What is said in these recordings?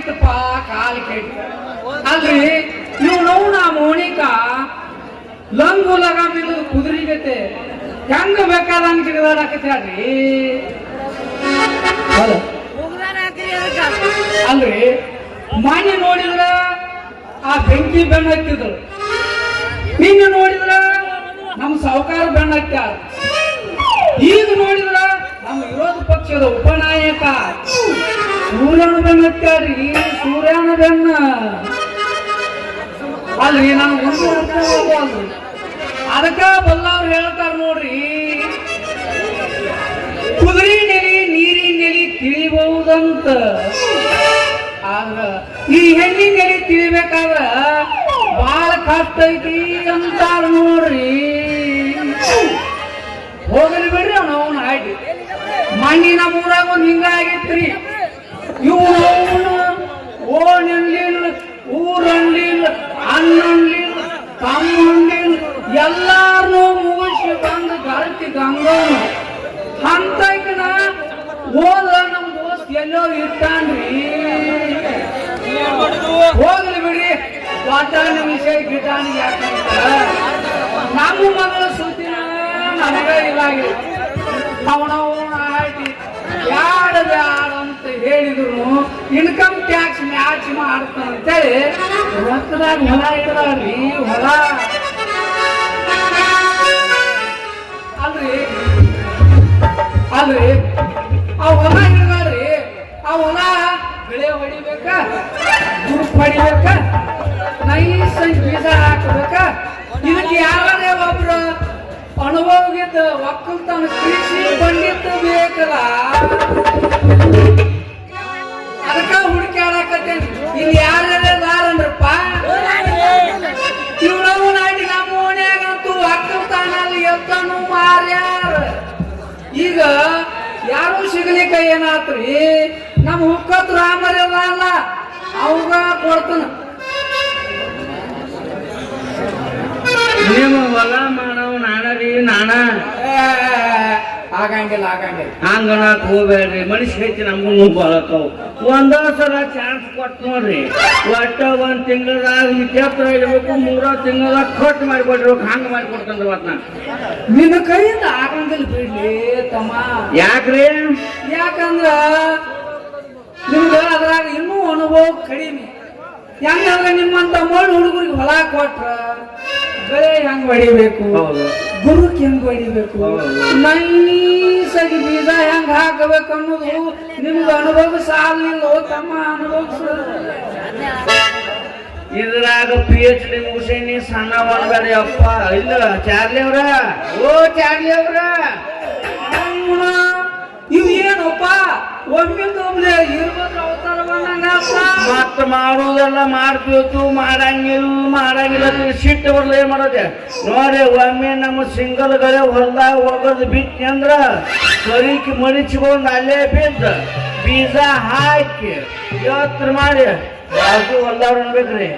ಇರ್ತಪ್ಪ ಕಾಲು ಕೆಟ್ಟ ಅಲ್ರಿ ನೀವು ನೋವು ನಾ ಮೋನಿಕ ಲಂಗು ಲಗ ಬಿದ್ದು ಕುದುರಿಗತೆ ಹೆಂಗ ಬೇಕಾದಂಗ ಜಿಗದಾಡಕತ್ಯಾಡ್ರಿ ಅಲ್ರಿ ಮನೆ ನೋಡಿದ್ರ ಆ ಬೆಂಕಿ ಬೆಣ್ಣ ಹತ್ತಿದ್ರು ನಿನ್ನ ನೋಡಿದ್ರ ನಮ್ಮ ಸಾಹುಕಾರ ಬೆಣ್ಣ ಹತ್ಯಾರ ಈಗ ನೋಡಿದ್ರ ನಮ್ಮ ವಿರೋಧ ಪಕ್ಷದ ಉಪನಾಯಕ ಸೂರ್ಯನ ಬೆಣ್ಣ ಹತ್ಯಾಡ್ರಿ ಸೂರ್ಯನ ಬೆಣ್ಣ ಅಲ್ರಿ ನಾನು ಒಂದು ಅರ್ಥ ಅಲ್ರಿ ಅದಕ್ಕ ಬಲ್ಲವ್ರು ಹೇಳ್ತಾರ ನೋಡ್ರಿ ಕುದುರೆ ನೆಲಿ ನೀರಿನ ನೆಲಿ ತಿಳಿಬಹುದಂತ ಆದ್ರ ಈ ಹೆಣ್ಣಿನ ನೆಲಿ ತಿಳಿಬೇಕಾದ್ರ ಬಹಳ ಕಷ್ಟ ಐತಿ ಅಂತಾರ ನೋಡ್ರಿ ಹೋಗಲಿ ಬಿಡ್ರಿ ಅವನ ಹಾಡಿ ಮಣ್ಣಿನ ಊರಾಗ ಒಂದ್ ಹಿಂಗ ಆಗಿತ್ರಿ ಇವನು ಓಣನ್ಲಿಲ್ಲ ಊರನ್ಲಿಲ್ಲ ಅಣ್ಣನ್ಲಿಲ್ಲ ತಮ್ಮನ್ಲಿಲ್ಲ ಎಲ್ಲಾರನ್ನೂ ಮುಗಿಸಿ ಬಂದು ಗರ್ತಿ ಗಂಗವನು ಅಂತಕನ ಹೋದ ನಮ್ ದೋಸ್ತ್ ಎಲ್ಲೋ ಇಟ್ಟಾನ್ರಿ ಹೋಗ್ಲಿ ಬಿಡಿ ದೊಡ್ಡ ವಿಷಯ ಗಿಟಾನಿ ಯಾಕಂತ ನಮ್ಮ ಮಗಳ ಸುದ್ದಿನ ನಮಗ ಇದಾಗಿ ಅವನವನ ಆಯ್ತು ಬ್ಯಾಡ ಬ್ಯಾಡ ಅಂತ ಹೇಳಿದ್ರು ಇನ್ಕಮ್ ಟ್ಯಾಕ್ಸ್ ಮ್ಯಾಚ್ ಮಾಡ್ತಾನಂತೇಳಿ ರೊಕ್ಕದಾಗ ಹೊಲ ಇಡದಾರ್ರಿ ಹೊಲ ಅಲ್ರಿ ಅಲ್ರಿ ಆ ಹೊಲ ಹಿಡ್ದಾರ್ರಿ ಆ ಹೊಲ ಬೆಳೆ ಹೊಡಿಬೇಕ ಗುರುಪ್ ಹೊಡಿಬೇಕ ನೈಸ್ ಬೀಜ ಹಾಕಬೇಕ ಇದಕ್ಕೆ ಯಾರೇ ಒಬ್ರು ಅನುಭವಗಿದ್ದ ಒಕ್ಕಲ್ತನ ಕೃಷಿ ಪಂಡಿತ ಬೇಕಲ್ಲ ಅದಕ್ಕ ಹುಡುಕಾಡಕತ್ತೇನೆ ಇಲ್ಲಿ ಯಾರ್ಯಾರಪ್ಪ ಇವ್ರವು ನಾಡಿ ನಮ್ಮ ಓಣ್ಯಾಗಂತೂ ಒಕ್ಕಲ್ತನಲ್ಲಿ ಎತ್ತನು ಮಾರ್ಯಾರ ಈಗ ಯಾರು ಸಿಗಲಿಕ್ಕ ಏನಾತ್ರಿ ನಮ್ಮ ಹುಕ್ಕತ್ ರಾಮರಲ್ಲ ಅವಾಗ ಕೊಡ್ತಾನ ನೀವು ಹೊಲ ಮಾಡವ್ ನಾನರಿ ನಾನ ಆಗಂಗಿಲ್ಲ ಹಂಗನಕ್ ಹೋಗ್ಬೇಡ್ರಿ ಮನುಷ್ಯ ಐತಿ ನಮಗೂ ಬಳಕವ್ ಒಂದ ಸಲ ಚಾನ್ಸ್ ಕೊಟ್ಟು ನೋಡ್ರಿ ಒಟ್ಟ ಒಂದ್ ತಿಂಗಳದಾಗ ಇತ್ಯತ್ರ ಇರ್ಬೇಕು 3 ತಿಂಗಳದಾಗ ಕಟ್ ಮಾಡಿಕೊಡ್ರಿ ಹಂಗ ಮಾಡಿಕೊಡ್ತಂದ್ರ ನಾ ನಿನ್ನ ಕೈಯಿಂದ ಆಗಂಗಿಲ್ಲ ಬಿಡ್ಲಿ ತಮ್ಮ ಯಾಕ್ರಿ ಯಾಕಂದ್ರ ನಿಮ್ಗ ಅದ್ರಾಗ ಇನ್ನೂ ಅನುಭವ ಕಡಿಮೆ ಹೆಂಗಂದ್ರೆ ನಿಮ್ಮಂತ ಮಣ್ಣು ಹುಡುಗರಿಗೆ ಹೊಲ ಕೊಟ್ರ ಬೆಳೆ ಹೆಂಗ್ ಹೊಡಿಬೇಕು ಗುರುಕ್ ಹೆಂಗ್ ಹೊಡಿಬೇಕು ನೈಸಾಗಿ ಬೀಜ ಹೆಂಗ್ ಹಾಕಬೇಕು ಅನ್ನೋದು ನಿಮ್ಗೆ ಅನುಭವ ಸಾಲಿಲ್ಲ ತಮ್ಮ ಅನುಭವ ಇದ್ರಾಗ PhD ಮುಗಿಸೇನಿ ಸಣ್ಣ ಒಂದ್ಬೇಡಿ ಅಪ್ಪ ಇಲ್ಲ ಚಾರ್ಲಿ ಅವ್ರ ಓ ಚಾರ್ಲಿ ಅವ್ರ ಇವ್ ಏನಪ್ಪ ಒಮ್ಮಿಂದೊಮ್ಲೆ ಇರ್ಬೋದು ಅವತಾರ ಬಂದಂಗಪ್ಪ ಮತ್ತ ಮಾಡೋದೆಲ್ಲ ಮಾಡ್ಬೇಕು ಮಾಡಂಗಿಲ್ಲ ಸಿಟ್ಟು ಬರ್ಲ ಏನ್ ಮಾಡೋದೆ ನೋಡ್ರಿ ಒಮ್ಮೆ ನಮ್ಮ ಸಿಂಗಲ್ ಗಳೆ ಹೊಲ್ದಾಗ ಹೋಗೋದು ಬಿಟ್ಟಿ ಅಂದ್ರ ಕರಿಕಿ ಮಡಿಚ್ಕೊಂಡ್ ಅಲ್ಲೇ ಬಿದ್ದ ಬೀಜ ಹಾಕಿ ಇವತ್ತು ಮಾಡಿ ಬಾಜು ಹೊಲ್ದವ್ರು ಅನ್ಬೇಕ್ರಿ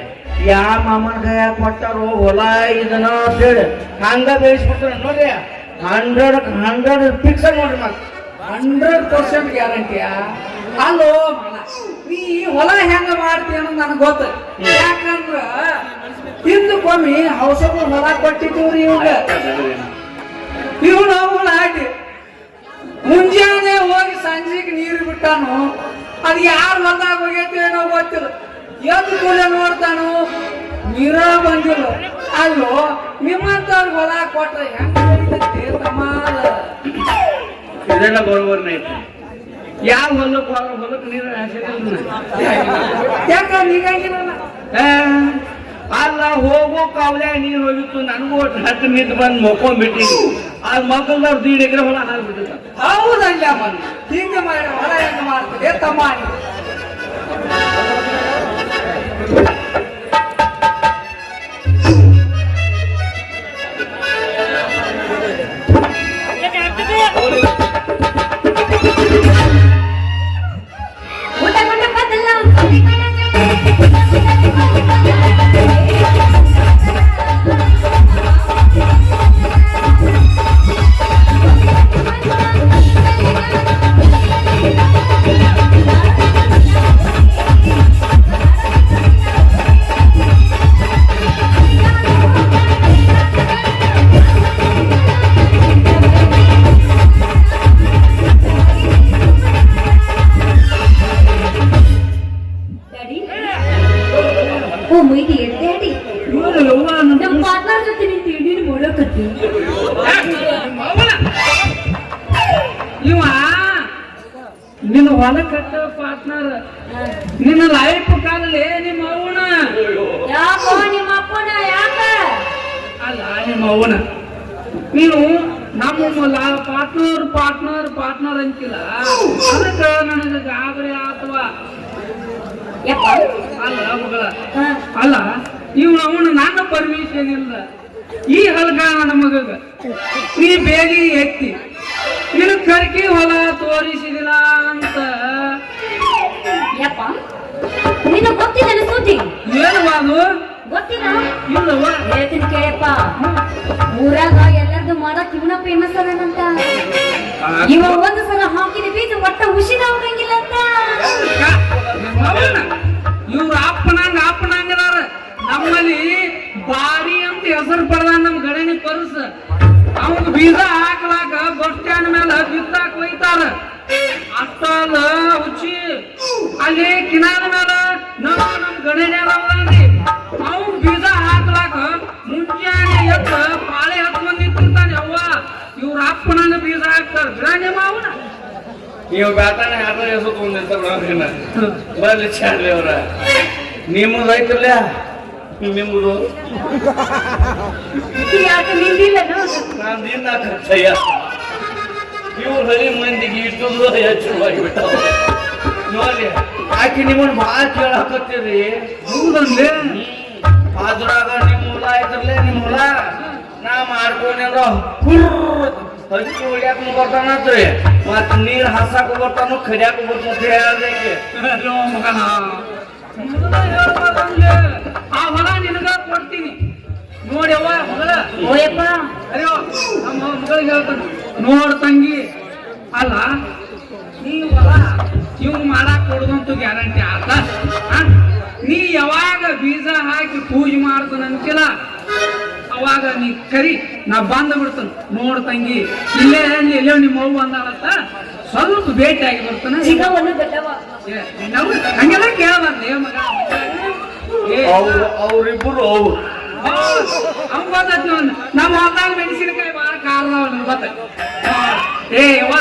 ಯಾ ಮಾಮನ ಕೈಯಾಗ ಕೊಟ್ಟಾರೋ ಹೊಲ ಇದನ್ನ ಅಂತೇಳಿ ಹಂಗ ಬೇಯಿಸ್ಬಿಟ್ರ ನೋಡ್ರಿ 100 ಫಿಕ್ಸ್ ನೋಡ್ರಿ ಮತ್ತೆ 100% ಗ್ಯಾರಂಟಿಯ ಅಲ್ಲೋ ನೀ ಹೊಲ ಹೆಂಗ ಮಾಡ್ತೀಯ ಅನ್ನೋದು ನನಗೆ ಗೊತ್ತ ಯಾಕಂದ್ರ ಹಿಂದಕ್ಕೊಮ್ಮೆ ಹೌಸಗಳು ಹೊಲ ಕೊಟ್ಟಿದ್ದೀವ್ರಿ ಇವನು ಅವಳ ಆಟಿ ಮುಂಜಾನೆ ಹೋಗಿ ಸಂಜೆಗೆ ನೀರು ಬಿಟ್ಟಾನು ಅದು ಯಾರು ಹೊಲದಾಗ ಹೋಗೈತಿ ಏನೋ ಗೊತ್ತಿಲ್ಲ ಎದ್ದು ಕೂಡ ನೋಡ್ತಾನು ನೀರ ಬಂದಿಲ್ಲ ಅಲ್ಲೋ ನಿಮ್ಮಂತವ್ರು ಹೊಲ ಕೊಟ್ರೆ ಹೆಂಗ ತಮಾಲ ಇದೆಲ್ಲ ಬರೋಬರ್ನ ಐತಿ ಯಾವ ಹೊಲಕ್ಕೆ ನೀರು ಅಲ್ಲ ಹೋಗೋ ಕಾವಲೆ ನೀರು ಹೋಗಿತ್ತು ನನಗೂ ಹತ್ತು ನಿಂತು ಬಂದು ಮೊಕ್ಕೊಂಡ್ಬಿಟ್ಟಿನಿ ಅದು ಮಕ್ಕಳದವ್ರು 1.5 ಎಕರೆ ಹೊಲ ಹಾಕ್ಬಿಟ್ಟಿರ್ತಾರೆ ಹೌದಲ್ಲ ಬಂದು ಹಿಂಗೆ ಮಾಡಿ ಹೊಲ ಹೆಂಗ ಮಾಡ್ತದೆ ತಮ್ಮ ನಿನ್ನ ಹೊಲ ಕಟ್ಟ ಪಾರ್ಟ್ನರ್ ನಿನ್ನ ಲೈಫ್ ಕಾಲಲ್ಲಿ ನಿಮ್ಮ ಅವನ ಯಾಕೋ ನಿಮ್ಮ ಅಪ್ಪನ ಯಾಕ ಅಲ್ಲ ನಿಮ್ಮ ಅವನ ನೀನು ನಮ್ಮ ಪಾರ್ಟ್ನರ್ ಪಾರ್ಟ್ನರ್ ಪಾರ್ಟ್ನರ್ ಅಂತಿಲ್ಲ ಅದಕ್ಕೆ ನನಗೆ ಗಾಬರಿ ಅಥವಾ ಯಪ್ಪ ಅಲ್ಲ ಮಗಳ ಅಲ್ಲ ಇವ್ ಅವನು ನನ್ನ ಪರ್ಮಿಷನ್ ಇಲ್ಲ ಈ ಹಲ್ಗಾನ ನಮಗ ನೀ ಬೇಲಿ ಎತ್ತಿ ನೀನು ಕರ್ಕಿ ಹೊಲ ತೋರಿಸಿದಿಲ್ಲ ಅಂತ ಯಪ್ಪ ನಿನ್ನ ಗೊತ್ತಿದೆ ಸುದ್ದಿ ಏನು ಅದು ಗೊತ್ತಿಲ್ಲ ಇಲ್ಲವ ಹೇಳ್ತೀನಿ ಕೇಳಪ್ಪ ಊರಾಗ ಎಲ್ಲರದು ಮಾಡಕ್ ಇವನ ಫೇಮಸ್ ಅದನಂತ ಇವ ಒಂದು ಸಲ ಹಾಕಿದ ಬೀಜ ಒಟ್ಟ ಹುಷಿನ ಹೋಗಂಗಿಲ್ಲ ಅಂತ ಇವ್ರ ಅಪ್ಪನಂಗದಾರ ನಮ್ಮಲ್ಲಿ ಬಾರಿ ಅಂತ ಹೆಸರು ಪಡೆದ ನಮ್ ಗಣನಿ ಪರ್ಸ ಅವಾಗ ಬೀಜ ಹಾಕ್ಲಾಕ ಬಸ್ ಸ್ಟ್ಯಾಂಡ್ ಮೇಲೆ ಬಿತ್ತಾಕ್ ಒಯ್ತಾರ ಅಷ್ಟಲ್ಲ ಹುಚ್ಚಿ ಅಲ್ಲಿ ಕಿನಾಲ ಮೇಲೆ ನಮ್ ಗಣನಿ ಅದಾವ್ರಿ ಅವ್ನು ಬೀಜ ಹಾಕ್ಲಾಕ ಮುಂಜಾನೆ ಎತ್ತ ಪಾಳೆ ಹತ್ಕೊಂಡ್ ನಿಂತಿರ್ತಾನೆ ಅವ್ವ ಇವ್ರ ಅಪ್ಪನಂಗ ಬೀಜ ಹಾಕ್ತಾರ ಗಣನಿ ಮಾವನ ನೀವು ಬ್ಯಾತಾನೆ ಯಾರ ಹೆಸರು ತೊಗೊಂಡಿರ್ತಾರ ಬರ್ಲಿ ಚಾಡ್ರಿ ಅವ್ರ ನಿಮ್ಮದು ಐತ್ರಲ್ಲ ನಿಮ್ಮದು ಯಾಕೆ ನಿಂದಿಲ್ಲ ನಾನು ನಿನ್ನ ಖರ್ಚಯ್ಯ ಇವ್ರು ಹರಿ ಮಂದಿಗೆ ಇಟ್ಟುದು ಹೆಚ್ಚುವಾಗಿ ಬಿಟ್ಟಾವ ನೋಡಿ ಆಕೆ ನಿಮ್ಮನ್ನ ಭಾಳ ಕೇಳಾಕತ್ತೀರಿ ಹೌದಂದ್ರೆ ಅದ್ರಾಗ ನಿಮ್ಮ ಹೊಲ ಐತ್ರಲ್ಲೇ ನಿಮ್ಮ ಹೊಲ ನಾ ಮಾಡ್ಕೊಂಡ್ರ ಹಚ್ಚಿ ಹೊಡ್ಯಾಕ ಬರ್ತಾನತ್ರಿ ಮತ್ ನೀರ್ ಹಾಸಾಕ ಬರ್ತಾನು ಕಡ್ಯಾಕ ಬರ್ತಾನ ಹೇಳ್ದಕ್ಕೆ ಆ ಹೊಲ ನಿನಗ ಕೊಡ್ತೀನಿ ನೋಡಿ ಅವ್ವ ಮಗಳ ಓಯಪ್ಪ ಅಯ್ಯೋ ನಮ್ಮ ಮಗಳಿಗೆ ಹೇಳ್ತಾನೆ ನೋಡ್ ತಂಗಿ ಅಲ್ಲ ನೀ ಹೊಲ ಇವ್ ಮಾಡಾಕ್ ಕೊಡುದಂತೂ ಗ್ಯಾರಂಟಿ ಆತ ನೀ ಯಾವಾಗ ಬೀಜ ಹಾಕಿ ಪೂಜೆ ಮಾಡ್ತಾನ ಅಂತಿಲ್ಲ ಅವಾಗ ನೀ ಕರಿ ನಾ ಬಂದ ಬಿಡ್ತಾನ ನೋಡ್ ತಂಗಿ ಇಲ್ಲೇ ಎಲ್ಲೋ ನಿಮ್ಮ ಅವ್ವ ಅಂದಾಳತ್ತ ಸ್ವಲ್ಪ ಭೇಟಿ ಆಗಿ ಬರ್ತಾನ ಸಿಗವನು ಬೆಟ್ಟವ ನಾವು ಹಂಗೆಲ್ಲ ಕೇಳಬಾರ್ದು ಮಗ ಅವ್ರಿಬ್ರು ಅವ್ರು ಅವ್ನು ಗೊತ್ತೈತಿ ನಮ್ಮ ಹೊಲ್ದಾಗ ಮೆಣಸಿನಕಾಯಿ ಭಾಳ ಕಾರದವ ಗೊತ್ತ ಏ ಅವ್ವ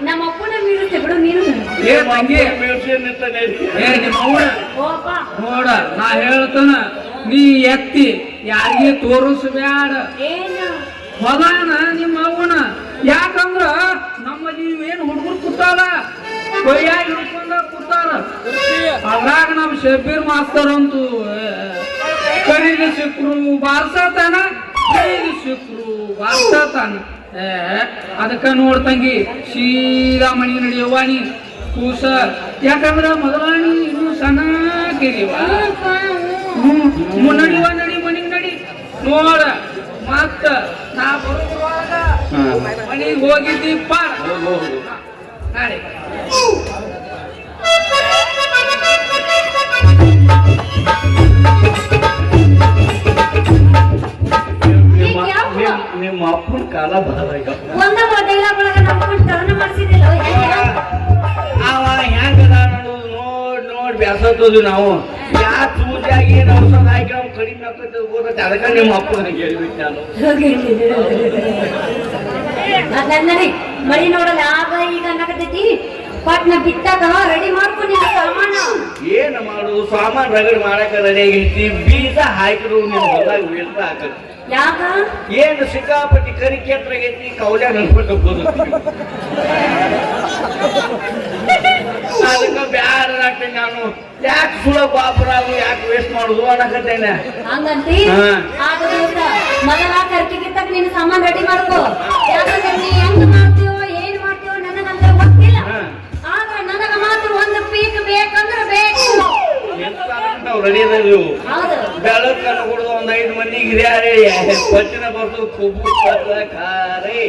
ನಮ್ಮ ಅಪ್ಪನ ಮೀರುತ್ತೆ ಬಿಡು ನೀನು ಏ ತಂಗಿ ಏ ನಿಮ್ಮ ಅವ್ವ ಓಪ್ಪ ನೋಡ ನಾ ಹೇಳ್ತಾನ ನೀ ಎತ್ತಿ ಯಾರಿಗೆ ತೋರಿಸ್ಬ್ಯಾಡ ಏನು ಹೊಲಾನ ನಿಮ್ಮ ಅವ್ವನ ಯಾಕಂದ್ರ ನಮ್ಮಲ್ಲಿ ಏನ್ ಹುಡುಗರು ಕೂತಾರ ಕೊಯ್ಯಾಗಿ ಹಿಡ್ಕೊಂಡ ಕೂತಾರ ಅದ್ರಾಗ ನಮ್ ಶಬೀರ್ ಮಾಸ್ತರ್ ಅಂತೂ ಕರಿಗ ಸಿಕ್ರು ಬಾರ್ಸತಾನ ಕರಿಗ ಸಿಕ್ರು ಬಾರ್ಸತಾನ ಅದಕ್ಕ ನೋಡ್ತಂಗಿ ಸೀದಾ ಮನೆಗೆ ನಡಿಯವ್ವ ನೀ ಕೂಸ ಯಾಕಂದ್ರ ಮೊದಲ ನೀ ಇನ್ನು ಸಣ್ಣ ಕಿರಿವ ನಡಿವ ನಡಿ ಮನಿಗ್ ನಡಿ ನೋಡ ಮತ್ತ ನಾ ಬರುವಾಗ ಮನಿಗ್ ಹೋಗಿದ್ದೀಪ್ಪ ನಾಳೆ ನಿಮ್ಮ ಅಪ್ಪನ ಕಾಲ ಬದಲಾಗ ಒಂದ ಡೈಲಾಗ್ ಒಳಗ ನಮ್ಮ ಟರ್ನ್ ಮಾಡಿಸಿದಿಲ್ಲ ಅವ ಹೆಂಗದ ನೋಡು ನೋಡ್ ಬ್ಯಾಸತ್ತದು ನಾವು ಯಾ ಚೂಜಾಗಿ ಔಷಧ ಹಾಕಿ ನಾವು ಕಡಿಮೆ ಆಗ್ತದೆ ಗೊತ್ತೈತೆ ಅದಕ್ಕೆ ನಿಮ್ಮ ಅಪ್ಪನ ಹೇಳ್ಬಿಟ್ಟು ನಾನು ನನ್ನರಿ ಮಳಿ ನೋಡಲ್ಲ ಆಗ ಈಗ ಅನ್ನಕತ್ತೈತಿ ಪಟ್ನ ಬಿತ್ತಾಗ ರೆಡಿ ಮಾಡ್ಕೊಂಡು ಸಾಮಾನ ಏನ್ ಮಾಡುದು ಸಾಮಾನ್ ರಗಡ್ ಮಾಡಕ ರೆಡಿ ಆಗೈತಿ ಬೀಜ ಹಾಕಿದ್ರು ನಿಮ್ ಹೊಲದಾಗ ಬೀಳ್ತ ಹಾಕತಿ ಯಾಕ ಏನು ಸಿಕ್ಕಾಪಟ್ಟಿ ಕರಿ ಕೆಟ್ರಾಗೈತಿ ಕೌಲ್ಯ ನನ್ಬಿಟ್ಟು ಅದಕ್ಕೆ ಬ್ಯಾರ ಹಾಕ್ತೇನೆ ನಾನು ಯಾಕೆ ಸುಳ ಬಾಪರಾಗು ಯಾಕೆ ವೇಸ್ಟ್ ಮಾಡುದು ಅನ್ನಕತ್ತೇನೆ ಹಂಗಂತಿ ಆಗ ಮೊದಲ ಕರ್ಕಿಗಿತ್ತಕ ನೀನು ಸಾಮಾನ್ ರೆಡಿ ಮಾಡ್ಕೋ ಯಾಕಂದ್ರೆ ನೀ ಹೆಂಗ್ ಮಾಡ್ತೀವೋ ಏನ್ ಮಾಡ್ತೀವೋ ನನಗಂದ್ರೆ ಗೊತ್ತಿಲ್ಲ ಆಗ ನನಗ ಮಾತ್ರ ಒಂದು ಪೀಕ್ ಬೇಕಂದ್ರೆ ಬೇಕು ರೆಡಿ ಅದಾವು ಹೌದು ಬೆಳಕ್ ಕೊಡುದು ಒಂದ್ 5 ಮಂದಿಗೆ ಹಿರಿಯಾರೆ ಪಚ್ಚಿನ ಬರ್ತು ಕೊಬ್ಬು ಖಾರೆ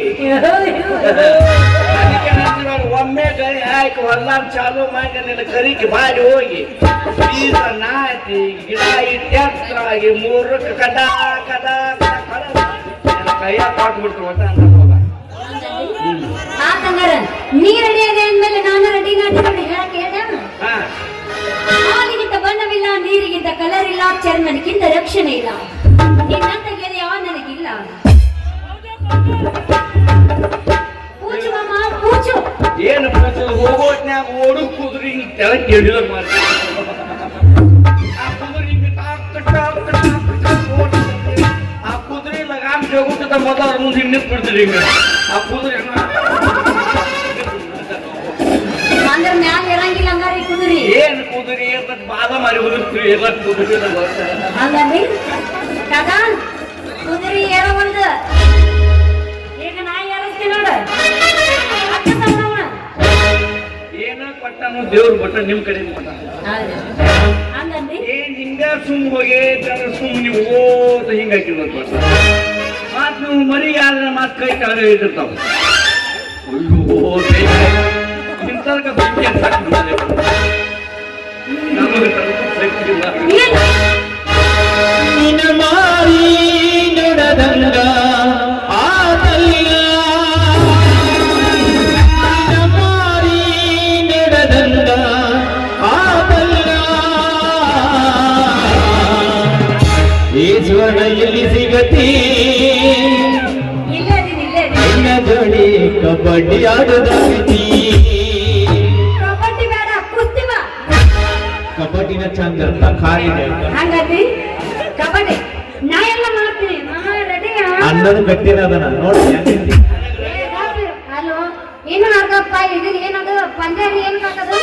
ಅದಕ್ಕೆ ನಾನು ಒಮ್ಮೆ ಗರಿ ಹಾಕಿ ಹೊಲ್ಲಾಗ ಚಾಲು ಮಾಡಿ ನಿನ್ನ ಕರಿಕೆ ಬಾಡಿ ಹೋಗಿ ಬೀಜ ನಾಟಿ ಗಿಡ ಇಟ್ಟಾಗಿ 3 ಕದ ಕದ ಕೈಯ ಕೊಟ್ಬಿಟ್ರು ಅಂತ ಆತಂಗಾರ ನೀ ರೆಡಿ ಆಗಿ ಅಂದ್ಮೇಲೆ ನಾನು ರೆಡಿ ನಾಟಿ ಹೇಳಕ್ಕೆ ಹೇಳ್ದ ಹಾಲಿಗಿಂತ ಬಣ್ಣವಿಲ್ಲ ನೀರಿಗಿಂತ ಕಲರ್ ಇಲ್ಲ ಚರ್ಮನಕ್ಕಿಂತ ರಕ್ಷಣೆ ಇಲ್ಲ ನಿನ್ನಂತ ಗೆಳೆಯ ನನಗಿಲ್ಲ ಪೂಜು ಮಾಮ ಪೂಜು ಏನು ಹೋಗೋತ್ನ್ಯಾಗ ಓಡು ಕುದುರೆ ಹಿಂಗ್ ಕೆಳಗೆ ಕೆಡಿಯೋದ್ ಮಾಡ್ತೀವಿ ಆ ಕುದುರೆ ಹಿಂಗ್ ಟಾಕ್ ಟಾಕ್ ಟಾಕ್ ಟಾಕ್ ಓಡ್ತಿರ್ತೈತಿ. ಆ ಕುದುರೆ ಲಗಾಮ್ ಹೋಗುತ್ತ ಮೊದಲ ಅವ್ರ ಮುಂದೆ ಹಿಂಗ್ ನಿಂತ್ಬಿಡ್ತೀರಿ ಹಿಂಗ ಆ ಕುದುರೆ ಅಂದ್ರೆ ಮ್ಯಾಲ ಇರಂಗಿಲ್ಲ ಹಂಗಾರಿ ಕುದುರಿ ಏನ್ ಕುದುರೆ ಅಂತ ಬಾದ ಮಾರಿ ಹೋಗಿರ್ತೀವಿ ಎಲ್ಲ ಕುದುರೆ ಹಂಗಂದಿ ಕಾಕಾ ಕುದುರಿ ಏರೋ ಒಂದು ಈಗ ನಾ ಏರಿಸ್ತೀನಿ ನೋಡ ಏನ ಕೊಟ್ಟಾನು ದೇವ್ರ ಬಟ್ಟ ನಿಮ್ ಕಡೆ ಕೊಟ್ಟ ಹಂಗಂದಿ ಏನ್ ಹಿಂಗ ಸುಮ್ ಹೋಗಿ ಸುಮ್ ನೀವು ಓಟ ಹಿಂಗ ಹಾಕಿರ್ಬೇಕು ಬಟ್ಟ ಮತ್ ನೀವು ಮರಿ ಆದ್ರೆ ಮತ್ ಕೈ ಕಾಲ ಇಟ್ಟಿರ್ತಾವ ಅಯ್ಯೋ ಇಂತರ್ಗ ಬೆಂಕಿ ಅಂತ ಹಾಕ್ಬಿಡ್ತಾರೆ. ನಮಗೆ ಶಕ್ತಿ ಇಲ್ಲ. ನಿನ್ನ ಮಾರಿ ನುಡದಂಗ ಆದಲ್ಲ ನಿನ್ನ ಮಾರಿ ನುಡದಂಗ ಆದಲ್ಲ ಈಶ್ವರ ಎಲ್ಲಿ ಸಿಗತಿ ನಿನ್ನ ಜೋಡಿ ಕಬಡ್ಡಿ ಆಡದಾಗತಿ ಕಬಡ್ಡಿ ಬೇಡ ಕುಸ್ತಿ ಬಾ ಕಬಡ್ಡಿನ ಚಂದ ಇರ್ತ ಖಾರಿನ ಹಂಗಂದಿ ಕಬಡ್ಡಿ ನಾ ಎಲ್ಲ ಮಾಡ್ತೀನಿ ರೆಡಿ ಅನ್ನದ ಗಟ್ಟಿನ ಅದನ್ನ ನೋಡಿ ಹಲೋ ಏನು ಆಗಪ್ಪ ಇದನ್ನ ಏನದು ಪಂದ್ಯಾರಿ ಏನು ಹಾಕದು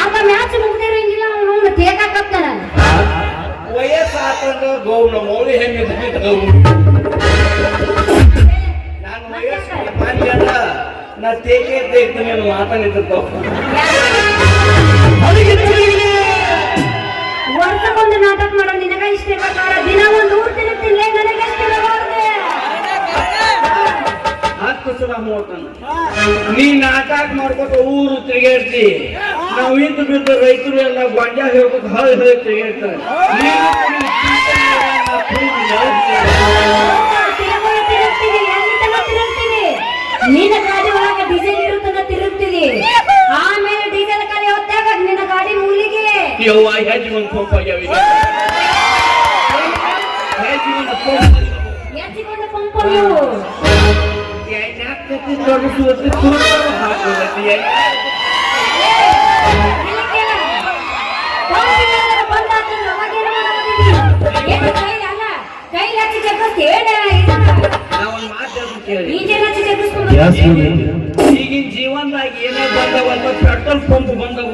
ಆಗ ಮ್ಯಾಚ್ ಮುಗ್ದಿರಂಗಿಲ್ಲ ಅವನು ತೇಕಾಕತ್ತಾನ ವಯಸ್ಸಾತಂದ್ರ ಗೌನ ಮೌಳಿ ಹೆಂಗೆ ಗೌನು ನಾನು ವಯಸ್ಸು ಮಾನ್ಯ ಅಲ್ಲ ನಾ ತೇಕೆ ತೆಗ್ತೀನಿ ಅನ್ನೋ ಮಾತಾಡಿರ್ತಾವ ವರ್ಷಕ್ಕೊಂದು ನಾಟಕ ಮಾಡೋ ನಿನಗ ಇಷ್ಟ ಪ್ರಕಾರ ದಿನ ಒಂದು ಊರ್ ತಿರುಗ್ತಿಲ್ಲ ನನಗೆ ಎಷ್ಟು ಹತ್ತು ಸಲ ಹೋಗ್ತಾನ ನೀ ನಾಟಕ ಮಾಡ್ಕೊತ ಊರು ತಿರುಗಾಡ್ತಿ ನಾವು ಇಂದು ಬಿದ್ದ ರೈತರು ಎಲ್ಲ ಗೊಂಜ ಹೇಳ್ಕೊತ ಹಳೆ ಹಳೆ ತಿರುಗಾಡ್ತಾರೆ ನಿನ್ನ ಗಾಡಿ ಒಳಗೆ ಡೀಸೆಲ್ ಇರುತ್ತದ ತಿರುಗ್ತಿದಿ ಆಮೇಲೆ ಡೀಸೆಲ್ ಖಾಲಿ ಹೊತ್ತಾಗ ನಿನ್ನ ಗಾಡಿ ಮೂಲಿಗೆ ಯವ್ವ ಹೆಜ್ಜೆ ಒಂದು ಪಂಪ್ ಆಗ್ಯಾವ ಈಗ ಹೆಜ್ಜೆ ಒಂದು ಪಂಪ್ ಎತ್ತಿಕೊಂಡು ಪಂಪು ಈಗಿನ ಜೀವನದಾಗ ಏನೇ ಬಂದವ ಪೆಟ್ರೋಲ್ ಪಂಪ್ ಬಂದವು